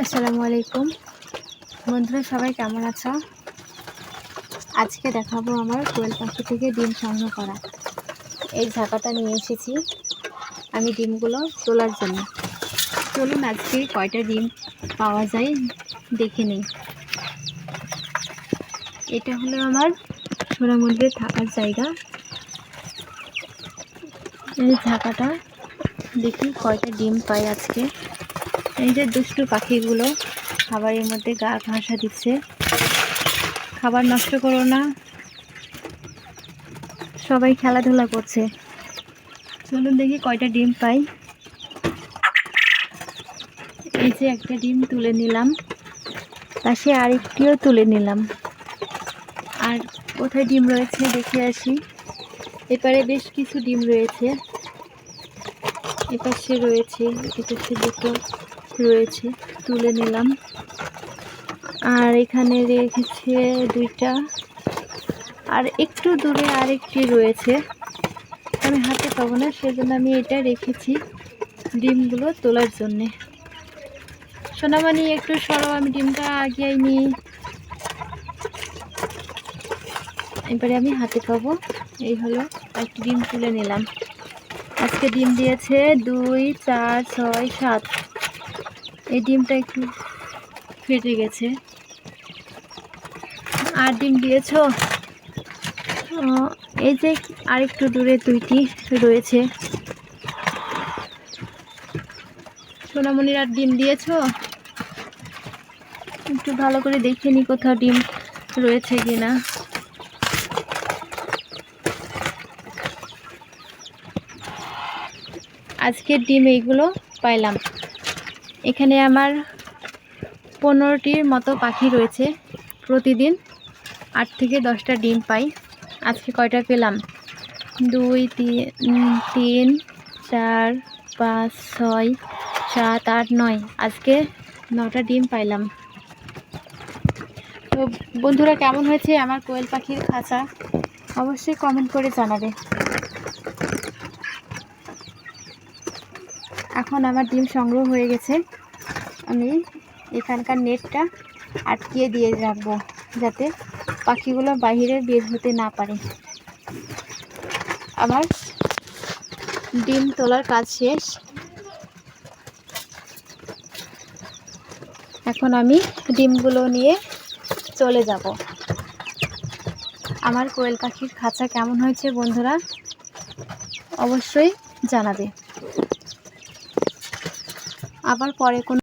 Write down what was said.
আসসালামু আলাইকুম বন্ধুরা, সবাই কেমন আছো? আজকে দেখাবো আমার কোয়েল পাখি থেকে ডিম সংগ্রহ করা। এই ঝাঁকাটা নিয়ে এসেছি আমি ডিমগুলো তোলার জন্য। চলুন আজকে কয়টা ডিম পাওয়া যায় দেখে নিই। এটা হলো আমার সোনামুরগির থাকার জায়গা। এই ঝাঁকাটা দেখি কয়টা ডিম পাই আজকে। এই যে দুষ্টু পাখিগুলো খাবারের মধ্যে গা ঘাসা দিচ্ছে। খাবার নষ্ট করো না, সবাই খেলাধুলা করছে। চলুন দেখি কয়টা ডিম পাই। এই যে একটা ডিম তুলে নিলাম, পাশে আরেকটিও তুলে নিলাম। আর কোথায় ডিম রয়েছে দেখে আসি। এপারে বেশ কিছু ডিম রয়েছে, এপাশে রয়েছে, এপাশে দুটো রয়েছে, তুলে নিলাম। আর এখানে রেখেছে দুইটা, আর একটু দূরে আরেকটি রয়েছে। আমি হাতে পাবো না, সেজন্য আমি এটা রেখেছি ডিমগুলো তোলার জন্যে। সোনামানি একটু সরো, আমি ডিমটা আগিয়ে নিই। এবারে আমি হাতে পাবো। এই হলো একটি ডিম তুলে নিলাম। আজকে ডিম দিয়েছে 2, 4, 6, 7। এই ডিমটা একটু ফেটে গেছে। আর ডিম দিয়েছো? এই যে আরেকটু দূরে দুইটি রয়েছে। সোনামণির আর ডিম দিয়েছো? একটু ভালো করে দেখে নি কোথাও ডিম রয়েছে কিনা। আজকের ডিম এইগুলো পাইলাম। এখানে আমার 15টির মতো পাখি রয়েছে। প্রতিদিন 8 থেকে 10টা ডিম পাই। আজকে কয়টা পেলাম? 2, 3, 4, 5, 6, 7, 8, 9। আজকে 9টা ডিম পাইলাম। তো বন্ধুরা, কেমন হয়েছে আমার কোয়েল পাখির খাঁচা অবশ্যই কমেন্ট করে জানাবে। এখন আমার ডিম সংগ্রহ হয়ে গেছে। আমি এখানকার নেটটা আটকিয়ে দিয়ে রাখবো, যাতে পাখিগুলো বাইরে বের হতে না পারে। আমার ডিম তোলার কাজ শেষ। এখন আমি ডিমগুলো নিয়ে চলে যাব। আমার কোয়েল পাখির খাঁচা কেমন হয়েছে বন্ধুরা অবশ্যই জানাবে। আবার পরে কোনো